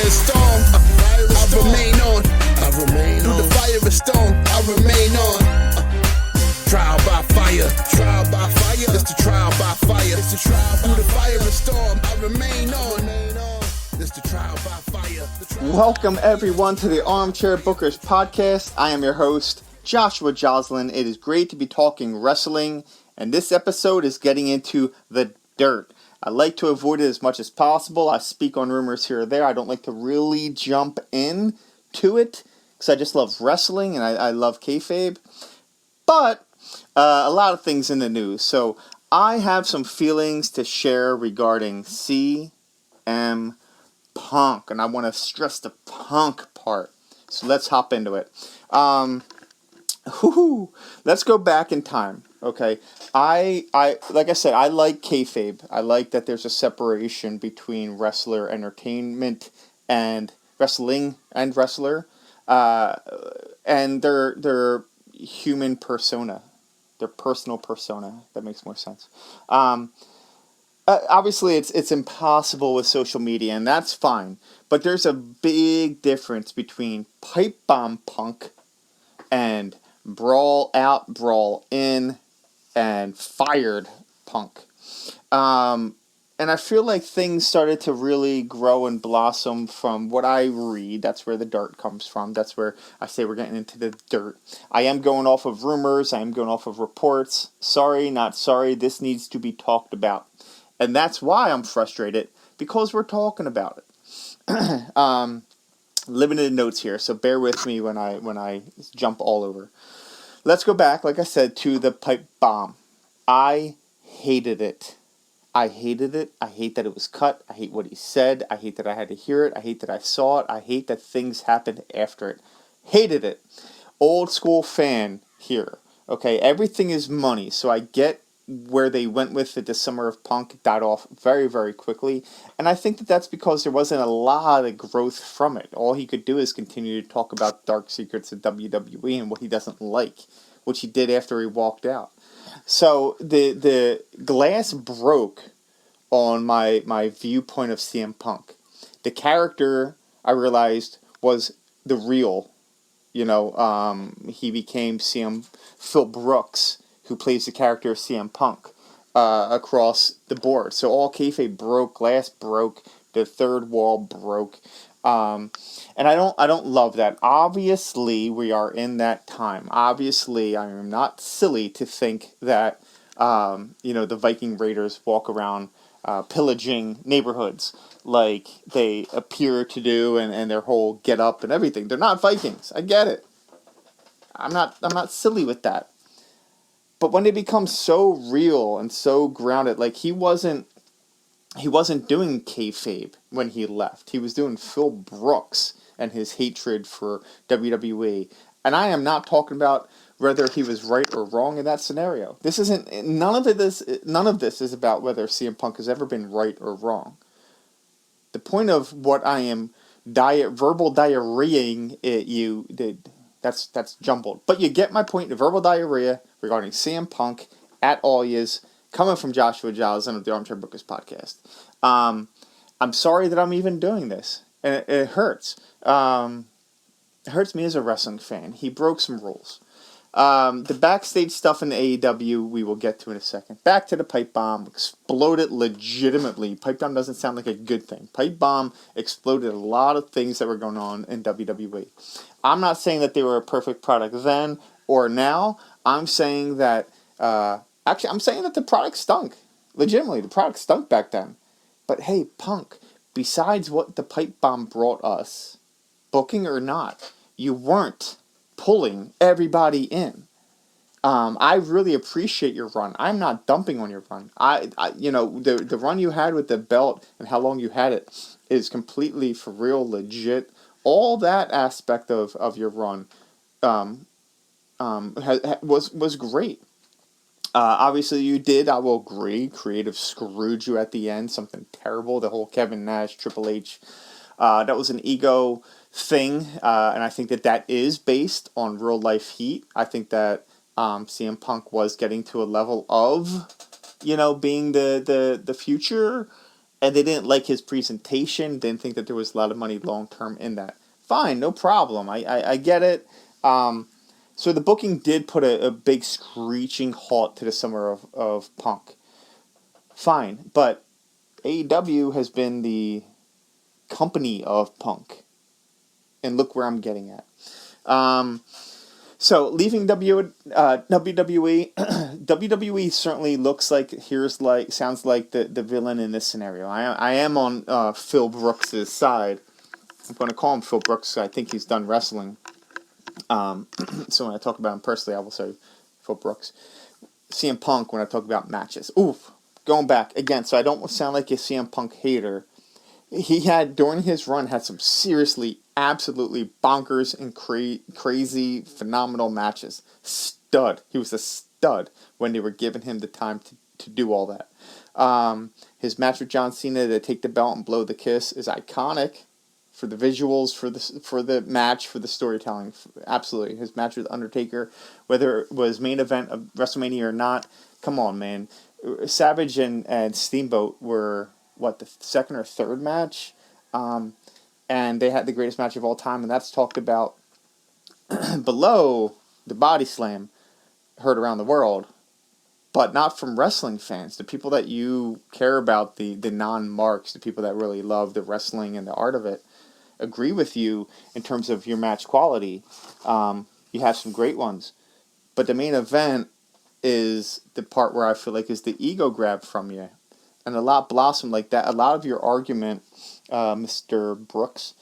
and storm, I remain on. Through the fire and storm, I remain on. Trial by fire, trial by fire. It's the trial by fire. It's the trial through the fire and storm, I remain on. It's the trial by fire. Welcome everyone to the Armchair Bookers podcast. I am your host, Joshua Joslin. It is great to be talking wrestling, and this episode is getting into the dirt. I like to avoid it as much as possible. I speak on rumors here or there. I don't like to really jump in to it because I just love wrestling and I love kayfabe. But a lot of things in the news. So I have some feelings to share regarding CM Punk, and I want to stress the Punk part. So let's hop into it. Let's go back in time. Okay, I like I said, I like kayfabe. I like that there's a separation between wrestler entertainment and wrestling and wrestler, and their human persona, their personal persona. That makes more sense. Obviously, it's impossible with social media, and that's fine. But there's a big difference between pipe bomb Punk and brawl out, brawl in, and fired Punk. And I feel like things started to really grow and blossom from what I read. That's where the dirt comes from. That's where I say we're getting into the dirt. I am going off of rumors. I am going off of reports. Sorry, not sorry. This needs to be talked about. And that's why I'm frustrated, because we're talking about it. Limited notes here, so bear with me when I jump all over. Let's go back, like I said, to the pipe bomb. I hated it. I hated it. I hate that it was cut. I hate what he said. I hate that I had to hear it. I hate that I saw it. I hate that things happened after it. Hated it. Old school fan here. Okay, everything is money, so I get where they went with it. The Summer of Punk died off very, very quickly. And I think that that's because there wasn't a lot of growth from it. All he could do is continue to talk about dark secrets of WWE and what he doesn't like, which he did after he walked out. So the glass broke on my viewpoint of CM Punk. The character, I realized, was the real. He became Phil Brooks, who plays the character of CM Punk, across the board. So all kayfabe broke, glass broke, the third wall broke, and I don't love that. Obviously, we are in that time. Obviously, I am not silly to think that the Viking Raiders walk around pillaging neighborhoods like they appear to do, and their whole get up and everything. They're not Vikings. I get it. I'm not silly with that. But when it becomes so real and so grounded, like he wasn't doing kayfabe when he left. He was doing Phil Brooks and his hatred for WWE. And I am not talking about whether he was right or wrong in that scenario. None of this is about whether CM Punk has ever been right or wrong. The point of what I am verbal diarrheaing you did. That's jumbled. But you get my point. The verbal diarrhea regarding CM Punk at all is coming from Joshua Joslin of the Armchair Bookers podcast. I'm sorry that I'm even doing this. And it hurts. It hurts me as a wrestling fan. He broke some rules. The backstage stuff in the AEW we will get to in a second. Back to the pipe bomb. Exploded legitimately. Pipe bomb doesn't sound like a good thing. Pipe bomb exploded a lot of things that were going on in WWE. I'm not saying that they were a perfect product then or now. I'm saying that I'm saying that the product stunk. Legitimately, the product stunk back then. But hey, Punk, besides what the pipe bomb brought us, booking or not, you weren't pulling everybody in. I really appreciate your run. I'm not dumping on your run. The run you had with the belt and how long you had it is completely for real, legit. All that aspect of your run was great. Obviously you did, I will agree, creative screwed you at the end, something terrible, the whole Kevin Nash, Triple H, that was an ego thing, and I think that is based on real life heat. I think that CM Punk was getting to a level of, being the future, and they didn't like his presentation, didn't think that there was a lot of money long term in that. Fine, no problem. I get it. So the booking did put a big screeching halt to the summer of Punk. Fine, but AEW has been the company of Punk. And look where I'm getting at. So leaving WWE, WWE certainly sounds like the villain in this scenario. I am on Phil Brooks' side. I'm going to call him Phil Brooks. I think he's done wrestling. So when I talk about him personally, I will say Phil Brooks. CM Punk when I talk about matches. Oof. Going back again, so I don't sound like a CM Punk hater. He had, during his run, had some seriously, absolutely bonkers and crazy, phenomenal matches. Stud. He was a stud when they were giving him the time to do all that. His match with John Cena to take the belt and blow the kiss is iconic for the visuals, for the match, for the storytelling. Absolutely. His match with Undertaker, whether it was main event of WrestleMania or not, come on, man. Savage and Steamboat were, the second or third match? And they had the greatest match of all time, and that's talked about below the body slam, heard around the world, but not from wrestling fans. The people that you care about, the non-marks, the people that really love the wrestling and the art of it, agree with you in terms of your match quality. You have some great ones. But the main event is the part where I feel like is the ego grab from you. And a lot blossomed like that. A lot of your argument, Mr. Brooks,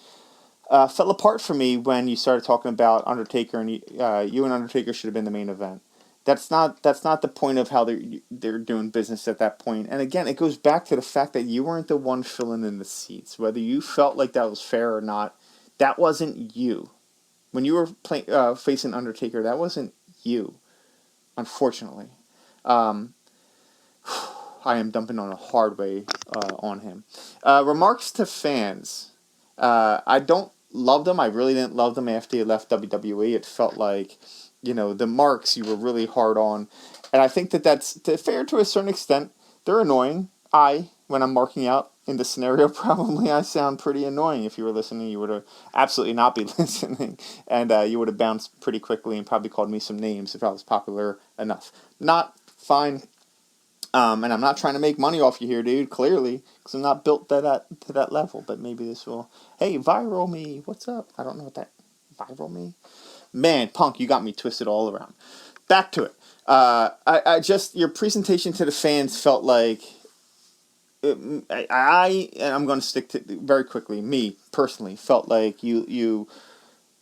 fell apart for me when you started talking about Undertaker and you and Undertaker should have been the main event. That's not the point of how they're doing business at that point. And again, it goes back to the fact that you weren't the one filling in the seats. Whether you felt like that was fair or not, that wasn't you. When you were facing Undertaker, that wasn't you, unfortunately. I am dumping on a hard way on him. Remarks to fans. I don't love them. I really didn't love them after he left WWE. It felt like, the marks you were really hard on. And I think that's fair to a certain extent. They're annoying. When I'm marking out in the scenario, probably I sound pretty annoying. If you were listening, you would have absolutely not be listening. And you would have bounced pretty quickly and probably called me some names if I was popular enough. Not fine. And I'm not trying to make money off you here, dude, clearly, because I'm not built to that level, but maybe this will, hey, viral me, what's up? I don't know what that, viral me? Man, Punk, you got me twisted all around. Back to it. I just, your presentation to the fans felt like, and I'm going to stick to, very quickly, me, personally, felt like you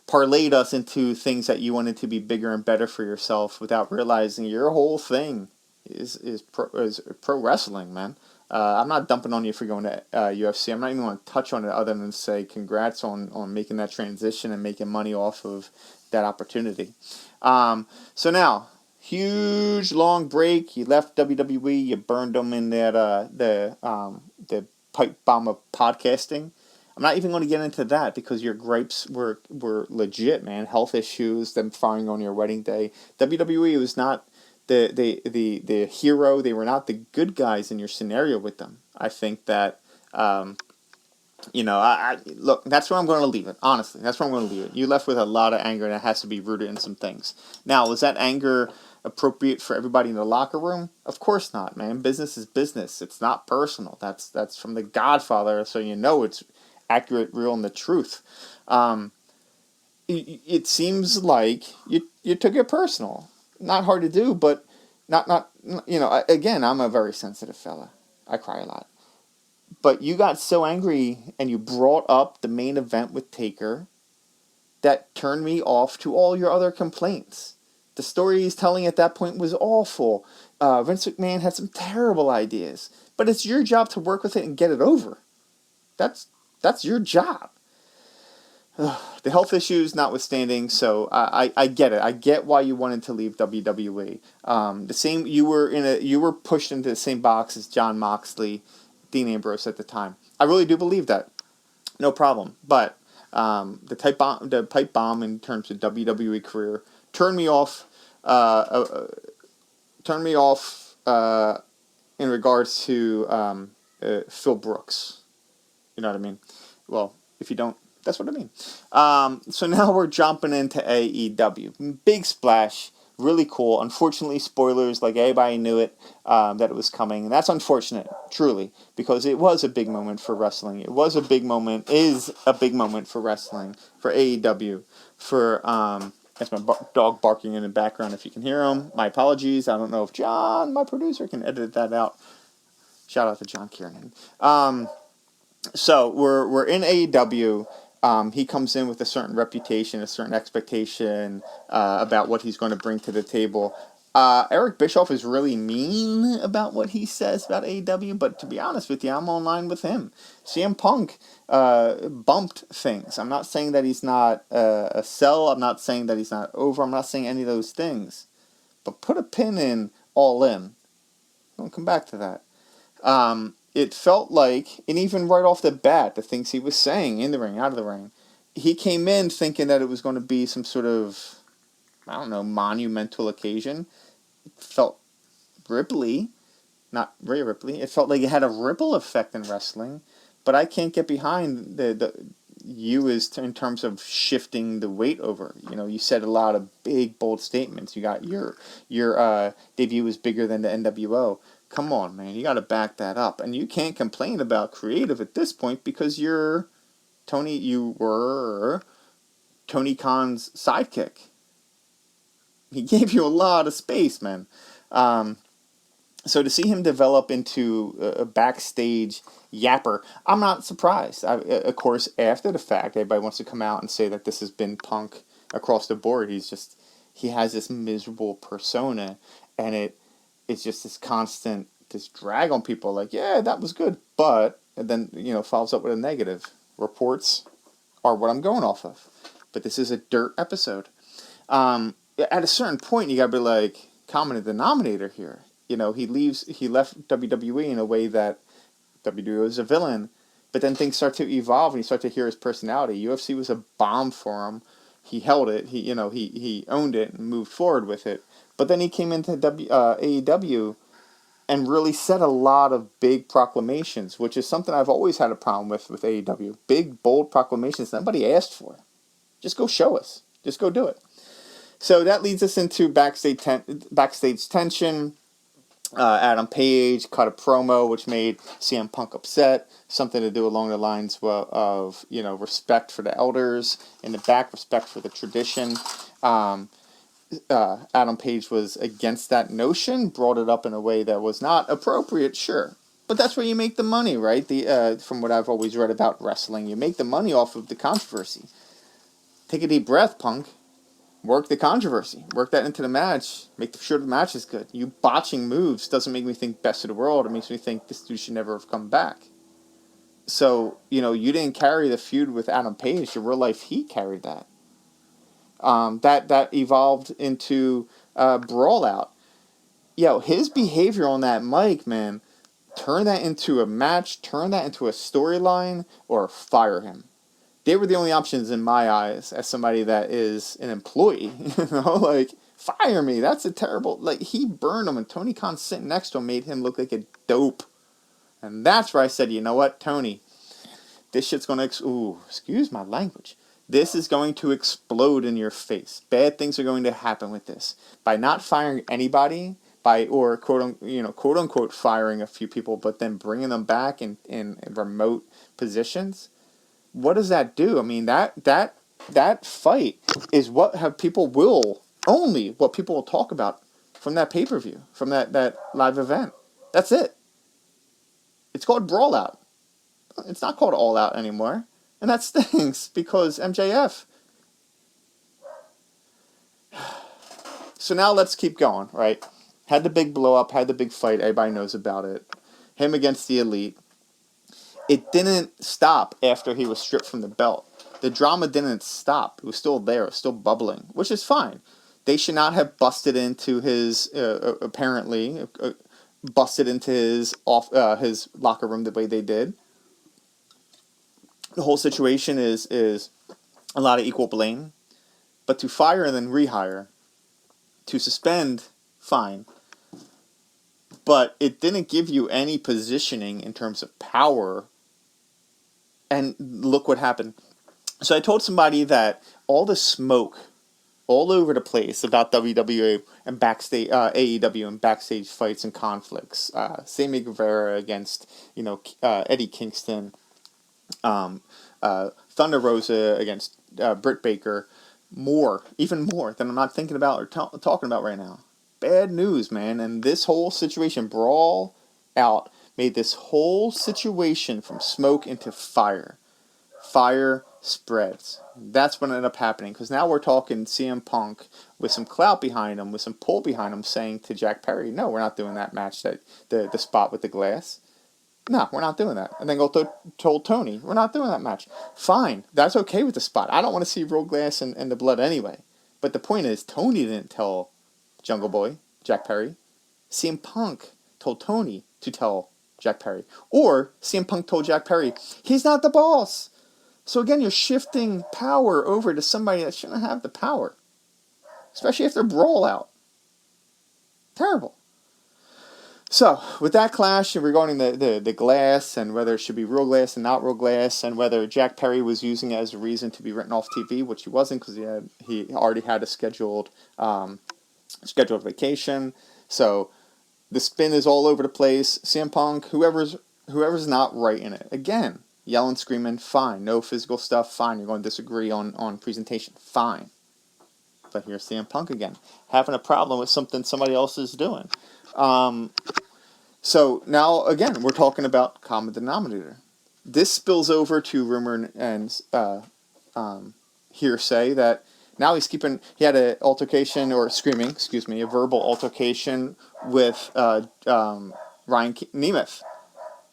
parlayed us into things that you wanted to be bigger and better for yourself without realizing your whole thing is pro wrestling, man. I'm not dumping on you for going to UFC. I'm not even going to touch on it other than say congrats on making that transition and making money off of that opportunity. So now, huge long break. You left WWE. You burned them in that the pipe bomb of podcasting. I'm not even going to get into that because your gripes were legit, man. Health issues, them firing on your wedding day. WWE was not the hero. They were not the good guys in your scenario with them. I think that, look, that's where I'm going to leave it. Honestly, that's where I'm going to leave it. You left with a lot of anger, and it has to be rooted in some things. Now, was that anger appropriate for everybody in the locker room? Of course not, man. Business is business. It's not personal. That's from The Godfather, so you know it's accurate, real, and the truth. It seems like you took it personal. Not hard to do, but not again, I'm a very sensitive fella. I cry a lot. But you got so angry and you brought up the main event with Taker that turned me off to all your other complaints. The story he's telling at that point was awful. Vince McMahon had some terrible ideas. But it's your job to work with it and get it over. That's your job. The health issues notwithstanding, so I get it. I get why you wanted to leave WWE. You were pushed into the same box as Jon Moxley, Dean Ambrose at the time. I really do believe that. No problem. But the pipe bomb in terms of WWE career turned me off. In regards to Phil Brooks. You know what I mean? Well, if you don't, that's what I mean. So now we're jumping into AEW. Big splash. Really cool. Unfortunately, spoilers, like everybody knew it, that it was coming. And that's unfortunate, truly, because it was a big moment for wrestling. It was a big moment, is a big moment for wrestling, for AEW, for, that's my dog barking in the background if you can hear him. My apologies. I don't know if John, my producer, can edit that out. Shout out to John Kiernan. So we're in AEW. He comes in with a certain reputation, a certain expectation about what he's going to bring to the table. Eric Bischoff is really mean about what he says about AEW, but to be honest with you, I'm online with him. CM Punk bumped things. I'm not saying that he's not a sell. I'm not saying that he's not over. I'm not saying any of those things. But put a pin in All In. I'll come back to that. It felt like, and even right off the bat, the things he was saying in the ring, out of the ring, he came in thinking that it was going to be some sort of, I don't know, monumental occasion. It felt Ripley, not Rhea Ripley. It felt like it had a ripple effect in wrestling, but I can't get behind you as in terms of shifting the weight over. You know, you said a lot of big, bold statements. You got your debut was bigger than the NWO. Come on, man, you got to back that up. And you can't complain about creative at this point because you were Tony Khan's sidekick. He gave you a lot of space, man. So to see him develop into a backstage yapper, I'm not surprised. Of course, after the fact, everybody wants to come out and say that this has been Punk across the board. He has this miserable persona, and it's just this drag on people, like, yeah, that was good, but, and then, follows up with a negative. Reports are what I'm going off of. But this is a dirt episode. At a certain point, you gotta be like, common denominator here. He left WWE in a way that WWE was a villain, but then things start to evolve and you start to hear his personality. UFC was a bomb for him. He held it, he owned it and moved forward with it. But then he came into AEW and really said a lot of big proclamations, which is something I've always had a problem with AEW. Big, bold proclamations nobody asked for. Just go show us. Just go do it. So that leads us into backstage tension. Adam Page cut a promo which made CM Punk upset. Something to do along the lines of respect for the elders in the back, respect for the tradition. Adam Page was against that notion, brought it up in a way that was not appropriate, sure. But that's where you make the money, right? From what I've always read about wrestling, you make the money off of the controversy. Take a deep breath, Punk. Work the controversy. Work that into the match. Make sure the match is good. You botching moves doesn't make me think best of the world. It makes me think this dude should never have come back. So, you didn't carry the feud with Adam Page. In real life, he carried that. That evolved into Brawl Out. His behavior on that mic, man, turn that into a match, turn that into a storyline, or fire him. They were the only options in my eyes as somebody that is an employee. Fire me. That's a terrible... he burned him, and Tony Khan sitting next to him made him look like a dope. And that's where I said, you know what, Tony? This shit's going to... excuse my language. This is going to explode in your face. Bad things are going to happen with this. By not firing anybody, or quote unquote firing a few people, but then bringing them back in remote positions, what does that do? I mean, that fight is what people will talk about from that pay-per-view, from that live event. That's it. It's called Brawl Out. It's not called All Out anymore. And that stings because MJF. So now let's keep going, right? Had the big blow up, had the big fight, everybody knows about it. Him against the Elite. It didn't stop after he was stripped from the belt. The drama didn't stop. It was still there, it was still bubbling, which is fine. They should not have busted into his, busted into his locker room the way they did. The whole situation is a lot of equal blame. But to fire and then rehire, to suspend, fine. but it didn't give you any positioning in terms of power. And look what happened. So I told somebody that all the smoke all over the place about WWE and backstage AEW and backstage fights and conflicts. Sammy Guevara against Eddie Kingston, Thunder Rosa against Britt Baker, even more than I'm not thinking about or talking about right now. Bad news, man. And this whole situation, Brawl Out, made this whole situation from smoke into fire. Fire spreads. That's what ended up happening, because now we're talking CM Punk with some clout behind him, with some pull behind him, saying to Jack Perry, no, we're not doing that match, that the spot with the glass. No, we're not doing that. And then told Tony, we're not doing that match. Fine, that's okay with the spot. I don't want to see real glass and the blood anyway. But the point is, Tony didn't tell Jungle Boy, Jack Perry. CM Punk told Tony to tell Jack Perry. Or CM Punk told Jack Perry, he's not the boss. So again, you're shifting power over to somebody that shouldn't have the power. Especially if they're Brawl Out. Terrible. So, with that clash regarding the glass and whether it should be real glass and not real glass, and whether Jack Perry was using it as a reason to be written off TV, which he wasn't, because he already had a scheduled vacation. So the spin is all over the place. CM Punk, whoever's not right in it, again, yelling, screaming, fine. No physical stuff, fine. You're going to disagree on presentation, fine. But here's CM Punk again, having a problem with something somebody else is doing. So now, again, we're talking about common denominator. This spills over to rumor and hearsay that now he had a verbal altercation with Ryan Nemeth.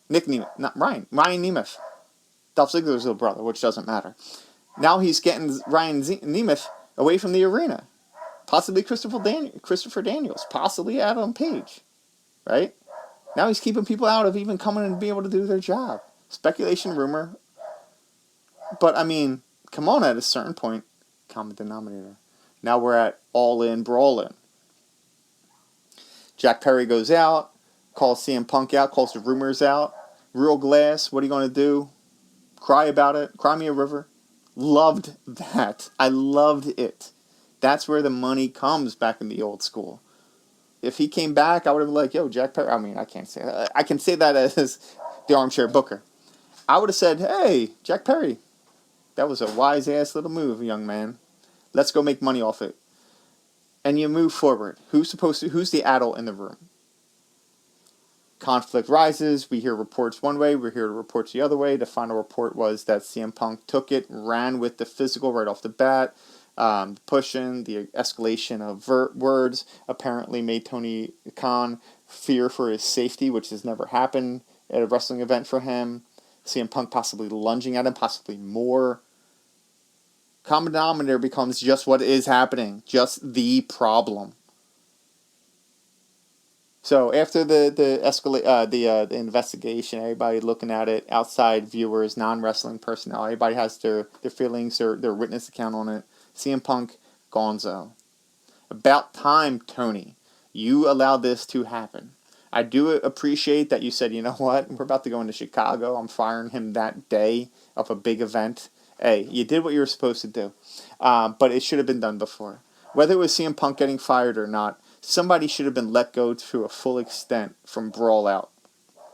Ryan Nemeth. Dolph Ziggler's little brother, which doesn't matter. Now he's getting Ryan Nemeth away from the arena. Possibly Christopher Daniels. Possibly Adam Page. Right? Now he's keeping people out of even coming and being able to do their job. Speculation, rumor. But, I mean, come on, at a certain point, common denominator. Now we're at all in, brawl in. Jack Perry goes out, calls CM Punk out, calls the rumors out. Real glass, what are you going to do? Cry about it. Cry me a river. Loved that. I loved it. That's where the money comes back in the old school. If he came back, I would have been like, yo, Jack Perry. I mean, I can't say that. I can say that as the armchair booker. I would have said, hey, Jack Perry, that was a wise-ass little move, young man. Let's go make money off it. And you move forward. Who's the adult in the room? Conflict rises. We hear reports one way. We hear reports the other way. The final report was that CM Punk took it, ran with the physical right off the bat. Pushing, the escalation of words apparently made Tony Khan fear for his safety, which has never happened at a wrestling event for him. CM Punk possibly lunging at him, possibly more. Common denominator becomes just what is happening, just the problem. So after the investigation, everybody looking at it, outside viewers, non-wrestling personnel, everybody has their feelings, their witness account on it. CM Punk, gonzo. About time, Tony. You allowed this to happen. I do appreciate that you said, you know what, we're about to go into Chicago. I'm firing him that day of a big event. Hey, you did what you were supposed to do. But it should have been done before. Whether it was CM Punk getting fired or not, somebody should have been let go to a full extent from Brawl Out.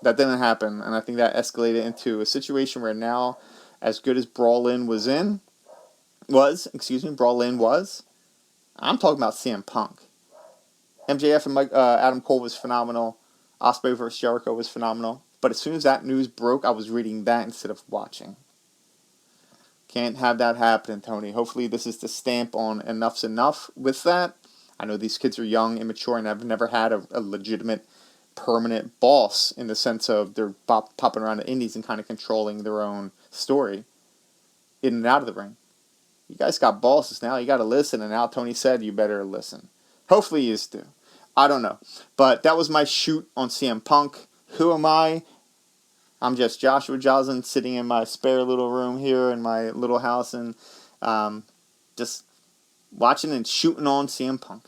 That didn't happen, and I think that escalated into a situation where now, as good as Brawl In was, I'm talking about CM Punk. MJF and Adam Cole was phenomenal. Ospreay vs. Jericho was phenomenal. But as soon as that news broke, I was reading that instead of watching. Can't have that happen, Tony. Hopefully this is the stamp on enough's enough with that. I know these kids are young, immature, and I've never had a legitimate, permanent boss in the sense of they're popping around the indies and kind of controlling their own story in and out of the ring. You guys got bosses now. You got to listen. And now Tony said you better listen. Hopefully you do. I don't know. But that was my shoot on CM Punk. Who am I? I'm just Joshua Joslin sitting in my spare little room here in my little house and just watching and shooting on CM Punk.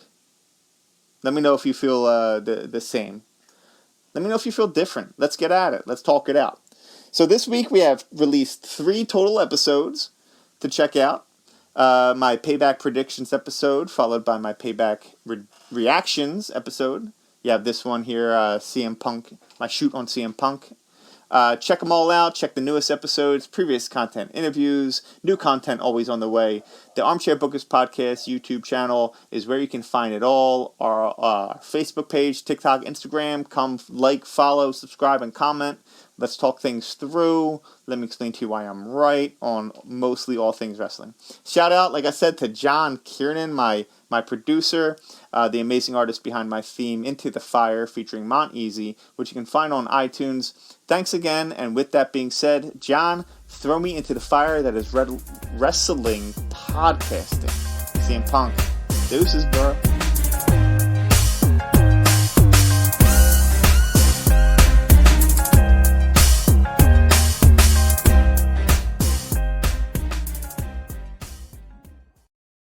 Let me know if you feel the same. Let me know if you feel different. Let's get at it. Let's talk it out. So this week we have released 3 total episodes to check out. My Payback predictions episode, followed by my Payback reactions episode. You have this one here, CM Punk, my shoot on CM Punk. Check them all out. Check the newest episodes, previous content, interviews, new content always on the way. The Armchair Bookers Podcast YouTube channel is where you can find it all. Our Facebook page, TikTok, Instagram. Come like, follow, subscribe, and comment. Let's talk things through. Let me explain to you why I'm right on mostly all things wrestling. Shout out, like I said, to John Kiernan, my producer, the amazing artist behind my theme, Into the Fire, featuring Mont Easy, which you can find on iTunes. Thanks again, and with that being said, John, throw me into the fire that is wrestling podcasting. CM Punk. Deuces, bro.